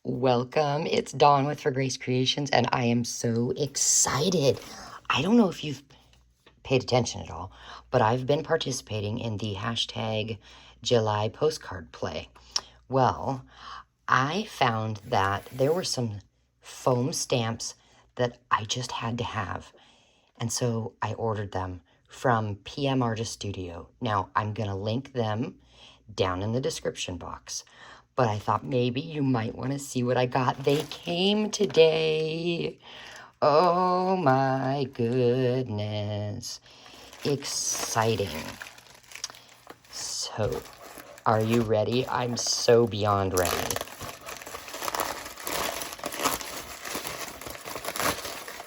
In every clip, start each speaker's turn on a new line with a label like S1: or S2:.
S1: Welcome. It's Dawn with For Grace Creations, and I am so excited. I don't know if you've paid attention at all, but I've been participating in the hashtag July postcard play. Well, I found that there were some foam stamps that I just had to have, and so I ordered them from PM Artist Studio. Now, I'm going to link them down in the description box. But I thought maybe you might want to see what I got. They came today. Oh my goodness. Exciting. So, are you ready? I'm so beyond ready.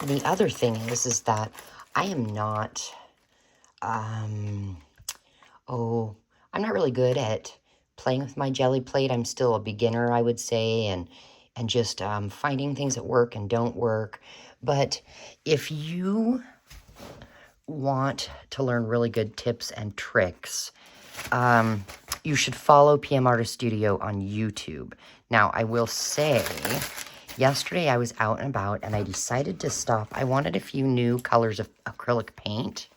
S1: The other thing is that I am not, I'm not really good at playing with my jelly plate. I'm still a beginner, I would say, and just finding things that work and don't work. But if you want to learn really good tips and tricks, you should follow PM Artist Studio on YouTube. Now, I will say, yesterday I was out and about and I decided to stop. I wanted a few new colors of acrylic paint,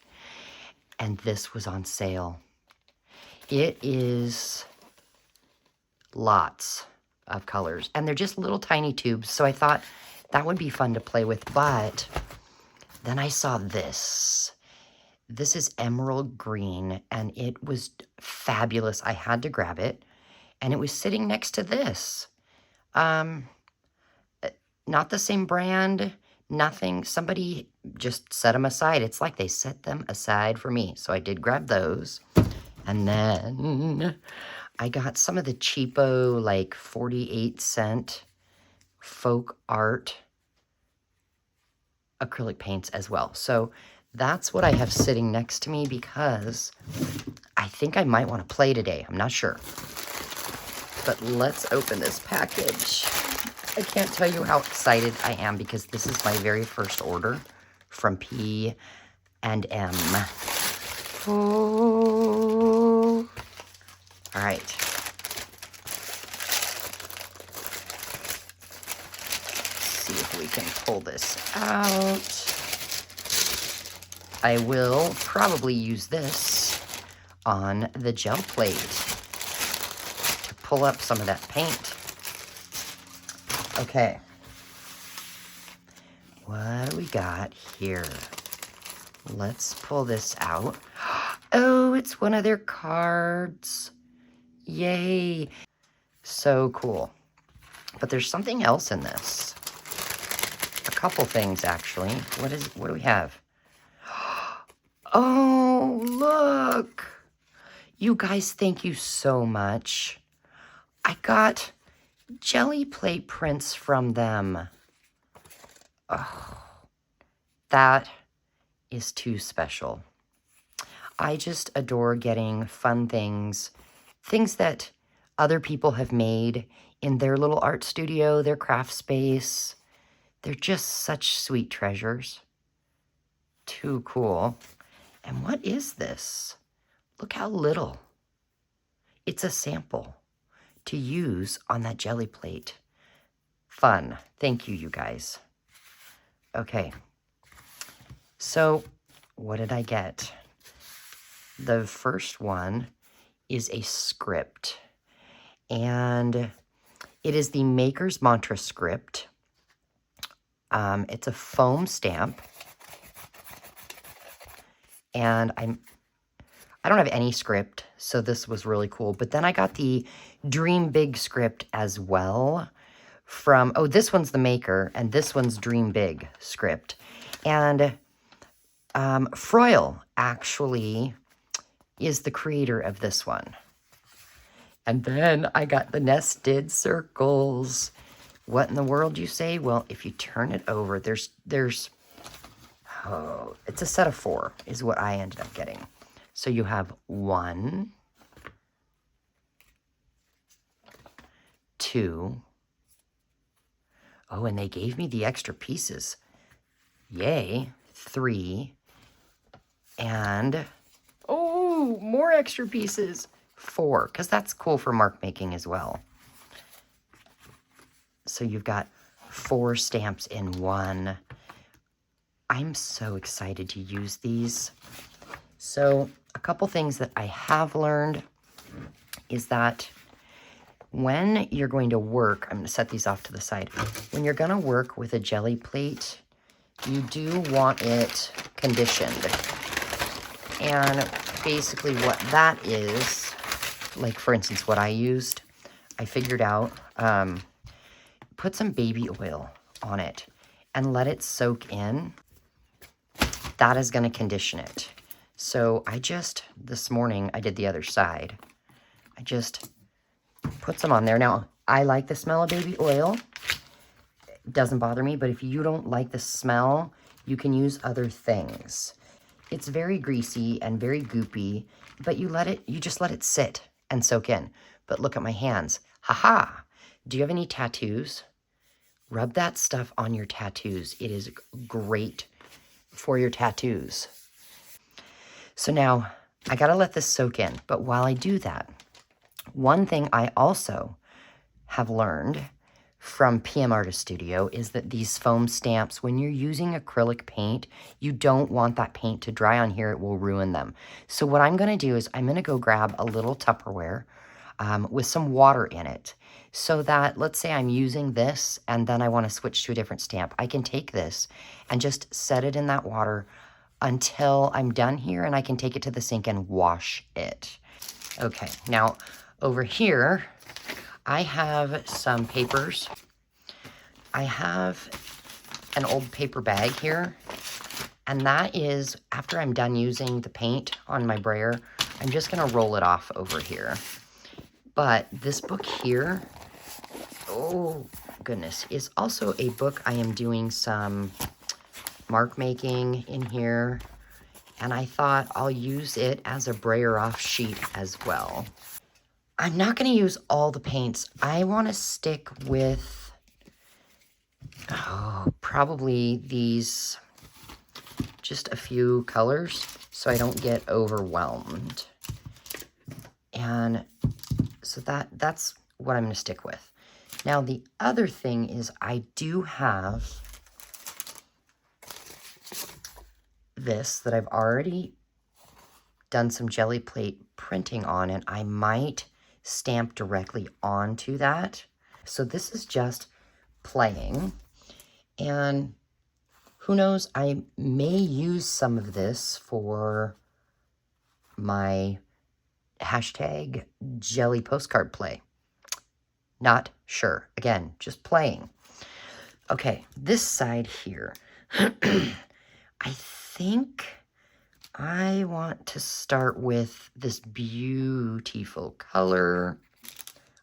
S1: and this was on sale. It is lots of colors, and they're just little tiny tubes, so I thought that would be fun to play with. But then I saw this. This is emerald green, and it was fabulous. I had to grab it, and it was sitting next to this. Not the same brand, nothing. Somebody just set them aside. It's like they set them aside for me, so I did grab those. And then I got some of the cheapo, like 48-cent folk art acrylic paints as well. So that's what I have sitting next to me because I think I might want to play today. I'm not sure. But let's open this package. I can't tell you how excited I am because this is my very first order from P&M. Oh. All right. See if we can pull this out. I will probably use this on the gel plate to pull up some of that paint. Okay. What do we got here? Let's pull this out. Oh, it's one of their cards. Yay. So cool. But there's something else in this. A couple things, actually. What do we have? Oh, look. You guys, thank you so much. I got jelly plate prints from them. Oh, that is too special. I just adore getting fun things that other people have made in their little art studio, their craft space. They're just such sweet treasures. Too cool. And what is this? Look how little. It's a sample to use on that jelly plate. Fun. Thank you, you guys. Okay. So, what did I get? The first one is a script, and it is the Maker's Mantra script. It's a foam stamp, and I don't have any script, so this was really cool. But then I got the Dream Big script as well from, oh, this one's the Maker, and this one's Dream Big script. And Froyle actually is the creator of this one. And then I got the nested circles. What in the world, you say? Well, if you turn it over, there's oh, it's a set of 4 is what I ended up getting. So you have 1, 2. Oh, and they gave me the extra pieces. Yay. 3. And, oh, more extra pieces. 4, because that's cool for mark making as well. So you've got 4 stamps in one. I'm so excited to use these. So a couple things that I have learned is that when you're going to work, I'm going to set these off to the side. When you're going to work with a jelly plate, you do want it conditioned. And basically what that is, like for instance, what I used, I figured out, put some baby oil on it and let it soak in. That is going to condition it. So this morning, I did the other side. I just put some on there. Now, I like the smell of baby oil. It doesn't bother me, but if you don't like the smell, you can use other things. It's very greasy and very goopy, but you just let it sit and soak in. But look at my hands. Haha! Do you have any tattoos? Rub that stuff on your tattoos. It is great for your tattoos. So now, I gotta let this soak in. But while I do that, one thing I also have learned from PM Artist Studio is that these foam stamps, when you're using acrylic paint, you don't want that paint to dry on here. It will ruin them. So what I'm going to do is I'm going to go grab a little Tupperware with some water in it so that, let's say I'm using this and then I want to switch to a different stamp. I can take this and just set it in that water until I'm done here, and I can take it to the sink and wash it. Okay, now over here, I have some papers. I have an old paper bag here, and that is, after I'm done using the paint on my brayer, I'm just gonna roll it off over here. But this book here, oh goodness, is also a book I am doing some mark making in here, and I thought I'll use it as a brayer off sheet as well. I'm not going to use all the paints. I want to stick with, probably these, just a few colors so I don't get overwhelmed. And so that's what I'm going to stick with. Now, the other thing is I do have this that I've already done some jelly plate printing on, and I might stamp directly onto that. So this is just playing, and who knows, I may use some of this for my hashtag jelly postcard play. Not sure. Again, just playing. Okay, this side here. I think I want to start with this beautiful color.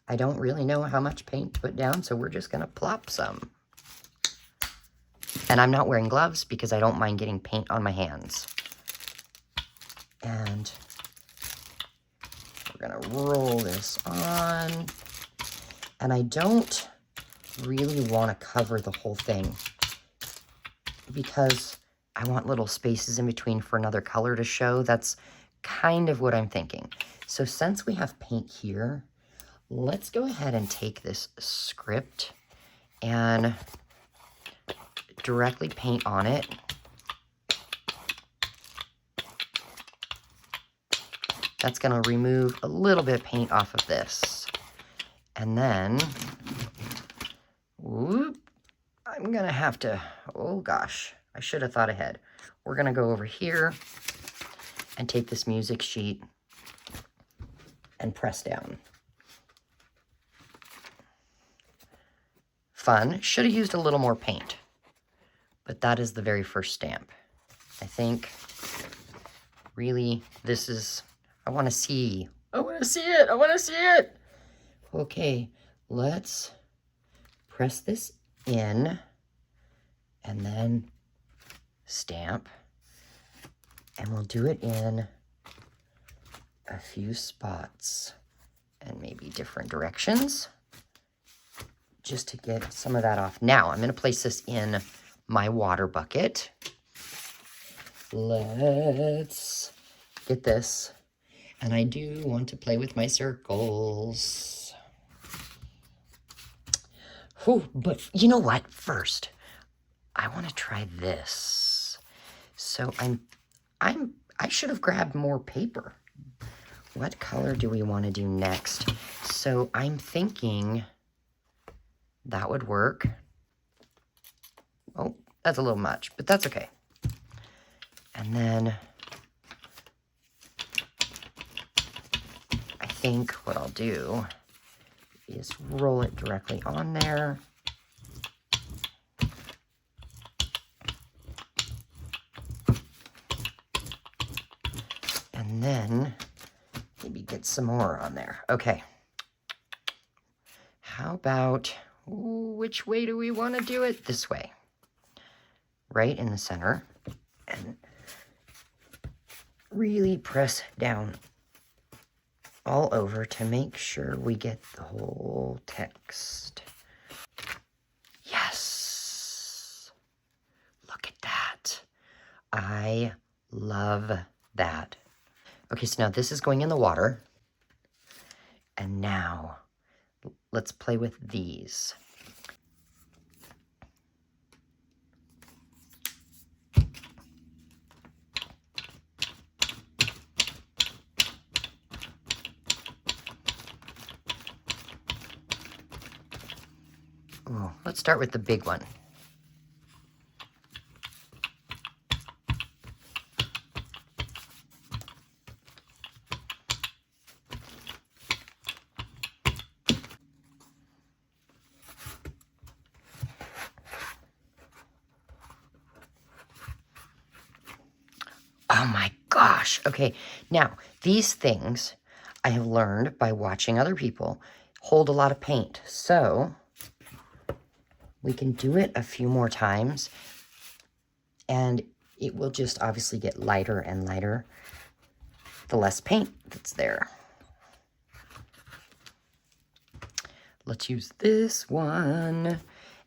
S1: I don't really know how much paint to put down, so we're just going to plop some. And I'm not wearing gloves because I don't mind getting paint on my hands. And we're going to roll this on. And I don't really want to cover the whole thing because I want little spaces in between for another color to show. That's kind of what I'm thinking. So since we have paint here, let's go ahead and take this script and directly paint on it. That's going to remove a little bit of paint off of this. And then, whoop, I'm going to have to, oh gosh, I should have thought ahead. We're going to go over here and take this music sheet and press down. Fun. Should have used a little more paint, but that is the very first stamp. I think, really, this is, I want to see. I want to see it. I want to see it. Okay, let's press this in and then stamp, and we'll do it in a few spots and maybe different directions just to get some of that off. Now I'm going to place this in my water bucket. Let's get this, and I do want to play with my circles. Oh, but you know what? First, I want to try this. So I should have grabbed more paper. What color do we want to do next? So I'm thinking that would work. Oh, that's a little much, but that's okay. And then I think what I'll do is roll it directly on there. And then maybe get some more on there. Okay. How about, which way do we want to do it? This way. Right in the center. And really press down all over to make sure we get the whole text. Yes! Look at that. I love that. Okay, so now this is going in the water. And now, let's play with these. Ooh, let's start with the big one. Oh my gosh. Okay, now these things I have learned by watching other people hold a lot of paint. So we can do it a few more times and it will just obviously get lighter and lighter the less paint that's there. Let's use this one.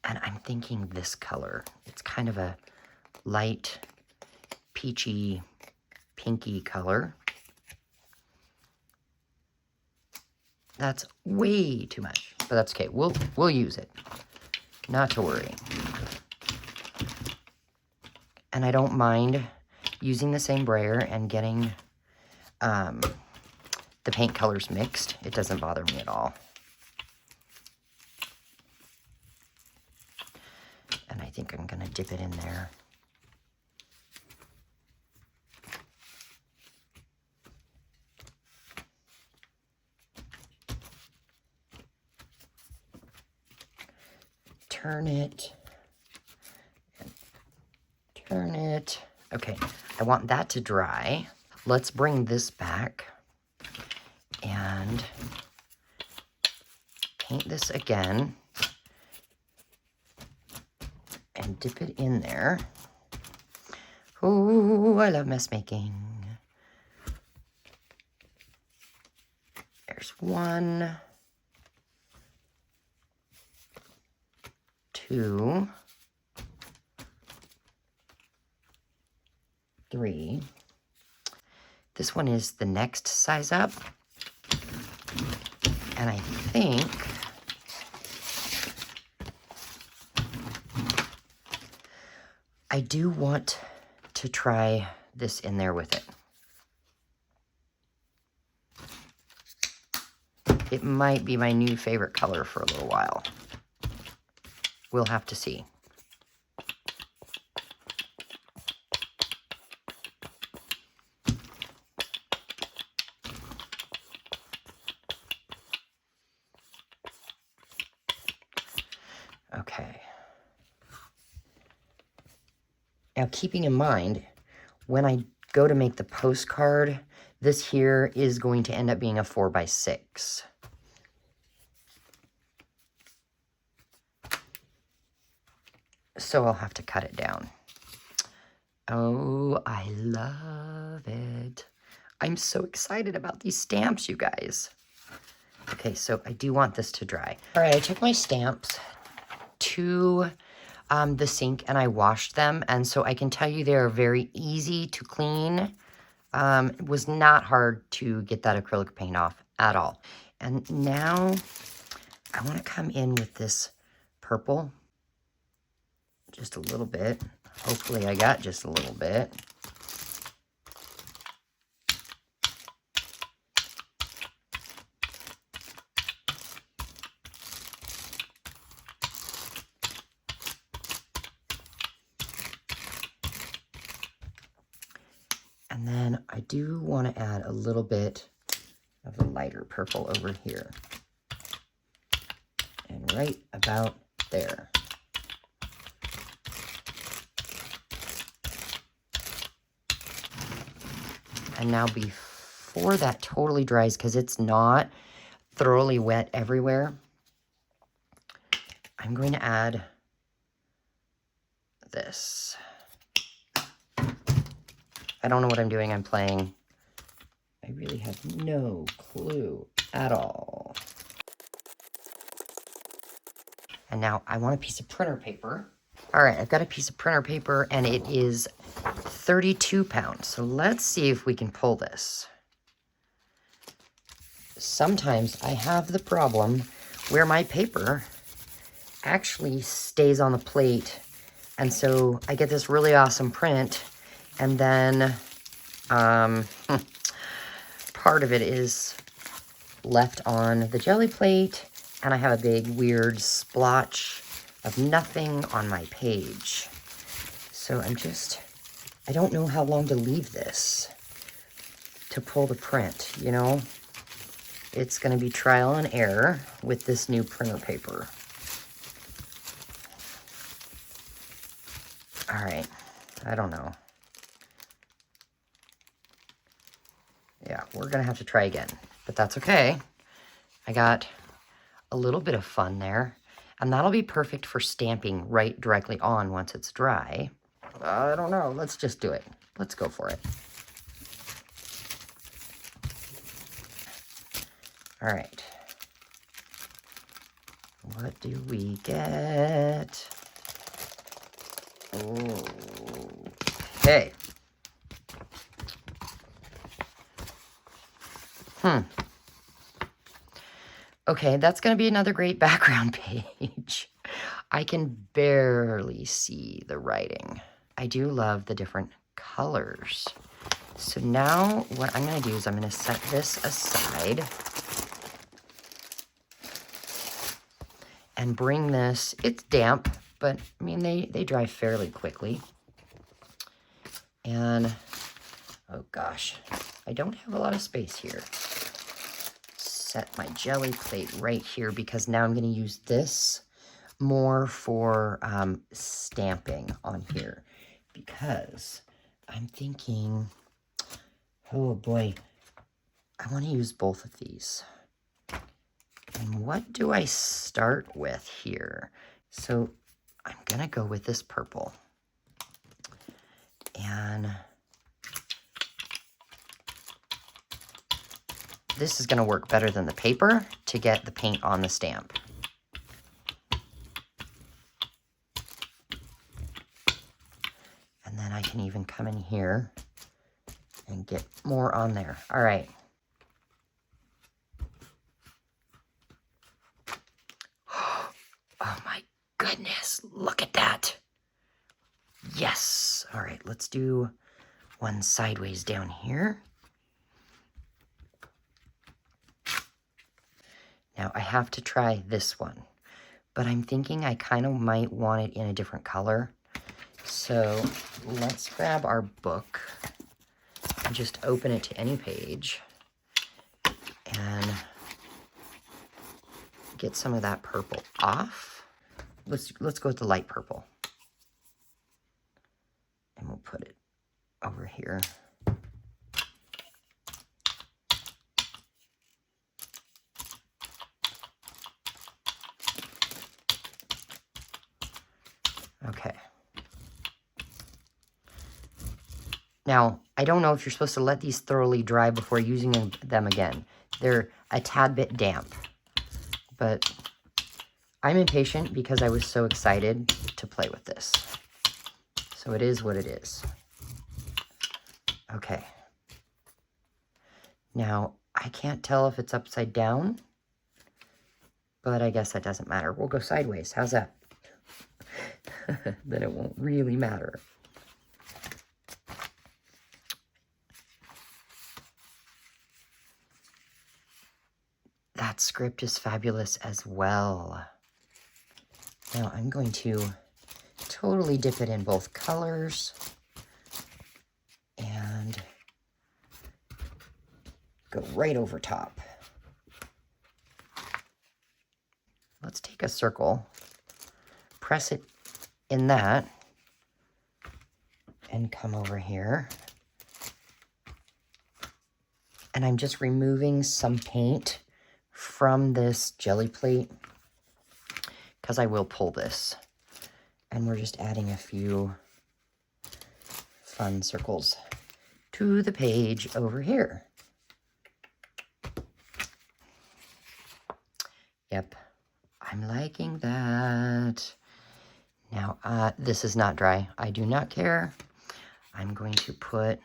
S1: And I'm thinking this color. It's kind of a light peachy pinky color. That's way too much, but that's okay. We'll use it. Not to worry. And I don't mind using the same brayer and getting the paint colors mixed. It doesn't bother me at all. And I think I'm gonna dip it in there. Turn it. Turn it. Okay, I want that to dry. Let's bring this back and paint this again and dip it in there. Ooh, I love mess making. There's 1, 2, 3. This one is the next size up. And I think I do want to try this in there with it. It might be my new favorite color for a little while. We'll have to see. Okay. Now, keeping in mind, when I go to make the postcard, this here is going to end up being a 4x6. So I'll have to cut it down. Oh, I love it. I'm so excited about these stamps, you guys. Okay, so I do want this to dry. All right, I took my stamps to the sink and I washed them. And so I can tell you they're very easy to clean. It was not hard to get that acrylic paint off at all. And now I want to come in with this purple. Just a little bit. Hopefully I got just a little bit. And then I do want to add a little bit of the lighter purple over here. And right about there. And now before that totally dries, because it's not thoroughly wet everywhere, I'm going to add this. I don't know what I'm doing. I'm playing. I really have no clue at all. And now I want a piece of printer paper. All right, I've got a piece of printer paper and it is 32 pounds. So let's see if we can pull this. Sometimes I have the problem where my paper actually stays on the plate. And so I get this really awesome print, and then part of it is left on the jelly plate, and I have a big weird splotch of nothing on my page. So I don't know how long to leave this to pull the print, you know? It's gonna be trial and error with this new printer paper. All right, I don't know. Yeah, we're gonna have to try again, but that's okay. I got a little bit of fun there, and that'll be perfect for stamping right directly on once it's dry. I don't know, let's just do it. Let's go for it. All right. What do we get? Okay. Okay, that's going to be another great background page. I can barely see the writing. I do love the different colors. So now what I'm going to do is I'm going to set this aside and bring this. It's damp, but I mean, they dry fairly quickly. And, oh gosh, I don't have a lot of space here. Set my jelly plate right here because now I'm going to use this more for stamping on here, because I'm thinking, oh boy, I want to use both of these. And what do I start with here? So I'm going to go with this purple. And this is going to work better than the paper to get the paint on the stamp. And then I can even come in here and get more on there. All right. Oh my goodness, look at that. Yes. All right, let's do one sideways down here. Now I have to try this one, but I'm thinking I kind of might want it in a different color. So let's grab our book and just open it to any page and get some of that purple off. Let's go with the light purple. And we'll put it over here. Okay. Now, I don't know if you're supposed to let these thoroughly dry before using them again. They're a tad bit damp, but I'm impatient because I was so excited to play with this. So it is what it is. Okay. Now, I can't tell if it's upside down, but I guess that doesn't matter. We'll go sideways. How's that? then it won't really matter. That script is fabulous as well. Now I'm going to totally dip it in both colors and go right over top. Let's take a circle, press it in that, and come over here. And I'm just removing some paint from this jelly plate because I will pull this. And we're just adding a few fun circles to the page over here. Yep, I'm liking that. Now, this is not dry. I do not care. I'm going to put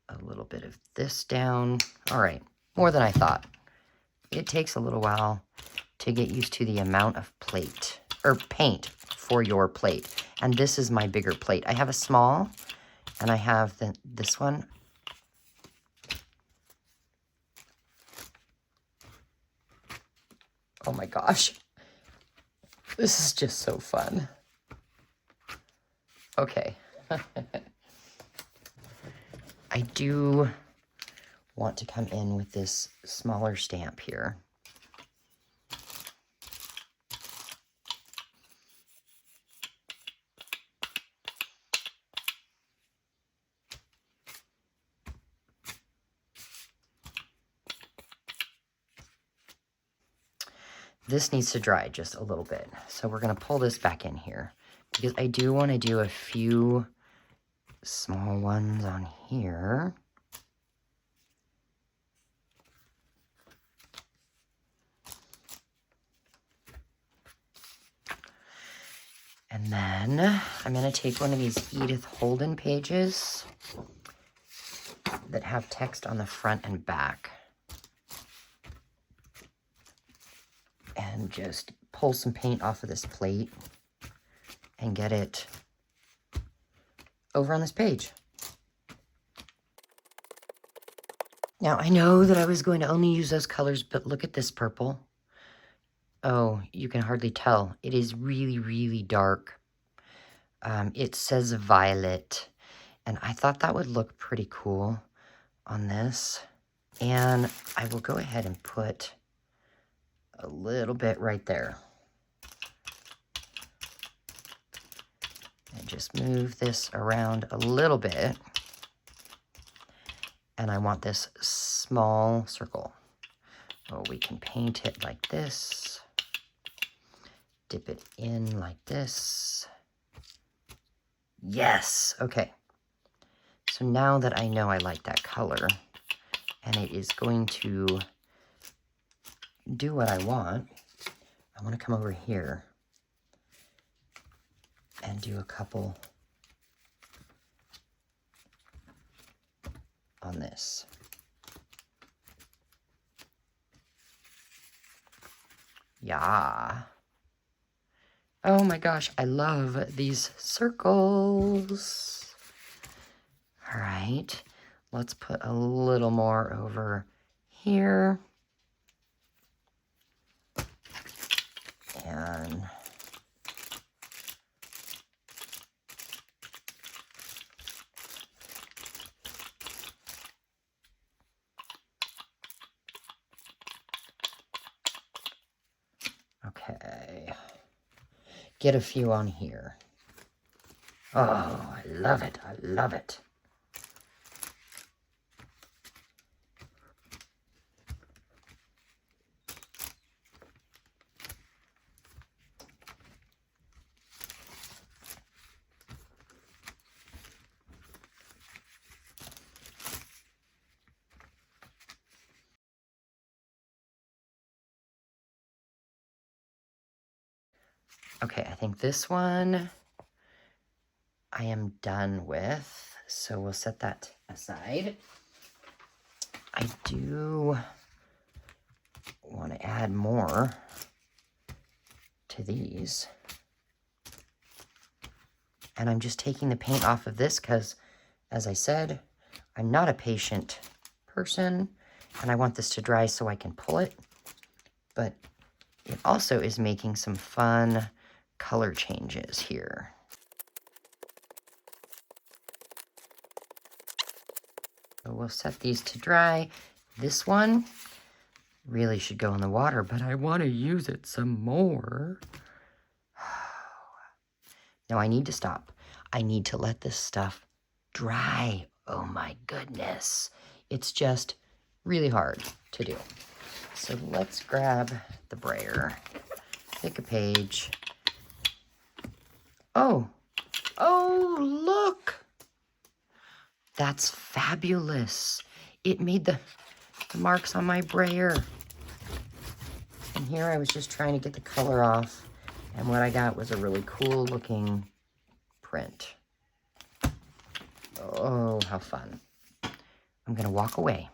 S1: a little bit of this down. All right, more than I thought. It takes a little while to get used to the amount of plate or paint for your plate. And this is my bigger plate. I have a small and I have this one. Oh my gosh. This is just so fun. Okay. I do want to come in with this smaller stamp here. This needs to dry just a little bit. So we're going to pull this back in here because I do want to do a few small ones on here. And then I'm going to take one of these Edith Holden pages that have text on the front and back. And just pull some paint off of this plate and get it over on this page. Now, I know that I was going to only use those colors, but look at this purple. Oh, you can hardly tell. It is really, really dark. It says violet, and I thought that would look pretty cool on this. And I will go ahead and put a little bit right there. And just move this around a little bit. And I want this small circle. Oh, we can paint it like this. Dip it in like this. Yes, okay. So now that I know I like that color, and it is going to do what I want to come over here and do a couple on this. Yeah. Oh my gosh, I love these circles. All right, let's put a little more over here. And okay, get a few on here. Oh, I love it, I love it. Okay, I think this one I am done with, so we'll set that aside. I do want to add more to these. And I'm just taking the paint off of this because, as I said, I'm not a patient person, and I want this to dry so I can pull it. But it also is making some fun color changes here. So we'll set these to dry. This one really should go in the water, but I want to use it some more. Now I need to stop. I need to let this stuff dry. Oh my goodness. It's just really hard to do. So let's grab the brayer, pick a page. Oh, look. That's fabulous. It made the marks on my brayer. And here I was just trying to get the color off. And what I got was a really cool looking print. Oh, how fun. I'm going to walk away.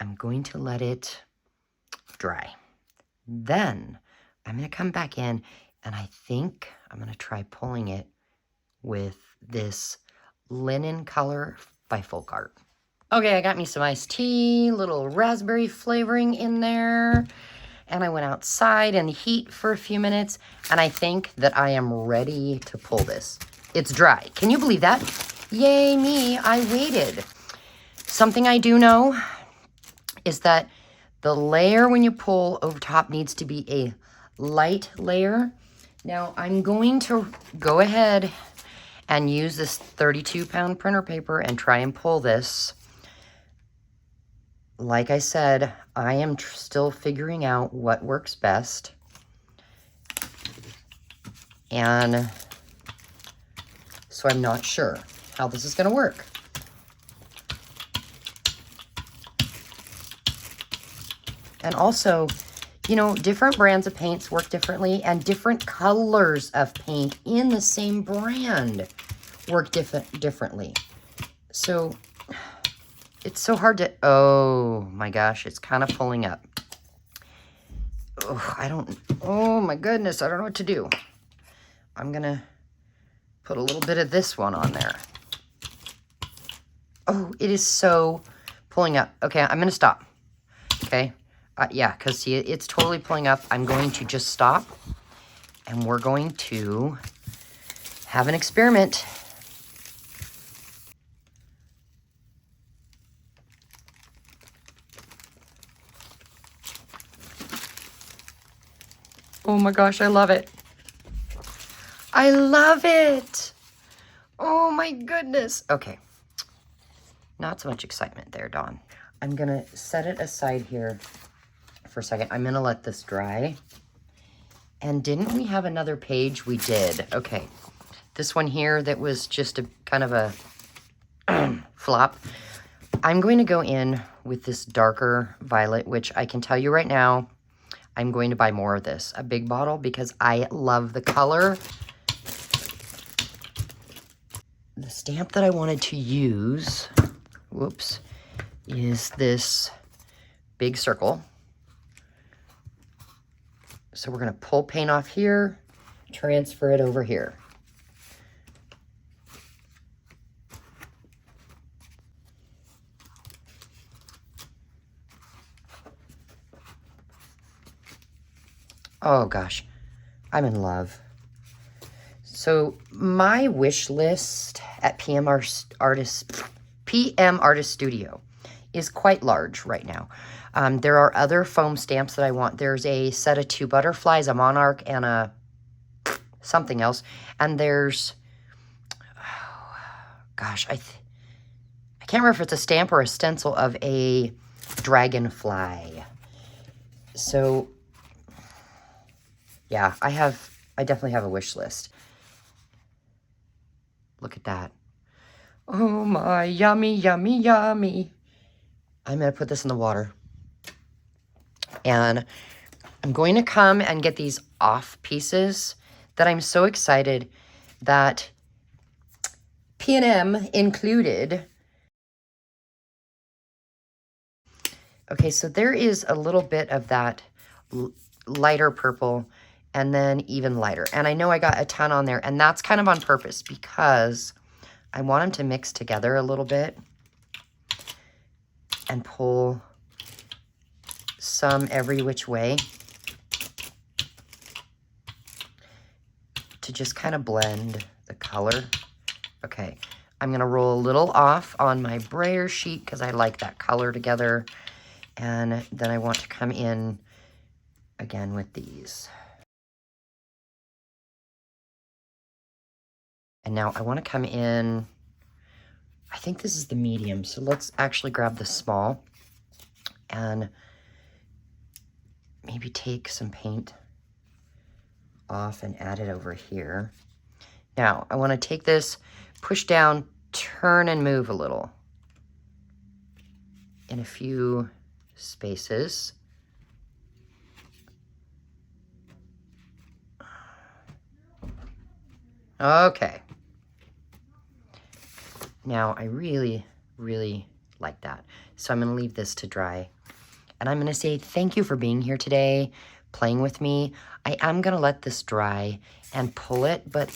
S1: I'm going to let it dry. Then I'm going to come back in, and I think I'm going to try pulling it with this linen color by Folk Art. Okay, I got me some iced tea, little raspberry flavoring in there. And I went outside in the heat for a few minutes, and I think that I am ready to pull this. It's dry. Can you believe that? Yay me, I waited. Something I do know is that the layer when you pull over top needs to be a light layer. Now I'm going to go ahead and use this 32-pound printer paper and try and pull this. Like I said, I am still figuring out what works best. And so I'm not sure how this is going to work. And also, you know, different brands of paints work differently, and different colors of paint in the same brand work differently. So it's so hard to, oh my gosh, it's kind of pulling up. Oh my goodness, I don't know what to do. I'm gonna put a little bit of this one on there. Oh, it is so pulling up. Okay, I'm gonna stop. Okay, yeah, because see, it's totally pulling up. I'm going to just stop, and we're going to have an experiment. Oh my gosh, I love it. I love it. Oh my goodness. Okay. Not so much excitement there, Dawn. I'm going to set it aside here for a second. I'm going to let this dry. And didn't we have another page? We did. Okay. This one here that was just a kind of a flop. I'm going to go in with this darker violet, which I can tell you right now, I'm going to buy more of this, a big bottle, because I love the color. The stamp that I wanted to use, whoops, is this big circle. So we're going to pull paint off here, transfer it over here. Oh gosh, I'm in love. So my wish list at PM Artist Studio is quite large right now. There are other foam stamps that I want. There's a set of 2 butterflies, a monarch, and a something else. And there's, oh, gosh, I can't remember if it's a stamp or a stencil of a dragonfly. So yeah, I definitely have a wish list. Look at that. Oh my, yummy, yummy, yummy. I'm going to put this in the water. And I'm going to come and get these off pieces that I'm so excited that P&M included. Okay, so there is a little bit of that lighter purple and then even lighter. And I know I got a ton on there, and that's kind of on purpose because I want them to mix together a little bit and pull some every which way to just kind of blend the color. Okay, I'm gonna roll a little off on my brayer sheet because I like that color together. And then I want to come in again with these. And now I want to come in, I think this is the medium, so let's actually grab the small and maybe take some paint off and add it over here. Now, I want to take this, push down, turn and move a little in a few spaces. Okay. Now, I really, really like that. So I'm going to leave this to dry. And I'm going to say thank you for being here today, playing with me. I am going to let this dry and pull it, but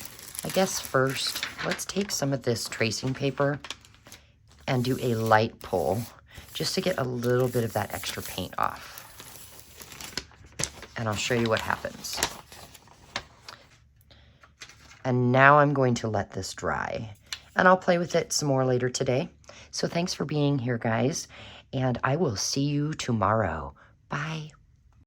S1: I guess first, let's take some of this tracing paper and do a light pull just to get a little bit of that extra paint off. And I'll show you what happens. And now I'm going to let this dry. And I'll play with it some more later today. So thanks for being here, guys. And I will see you tomorrow. Bye.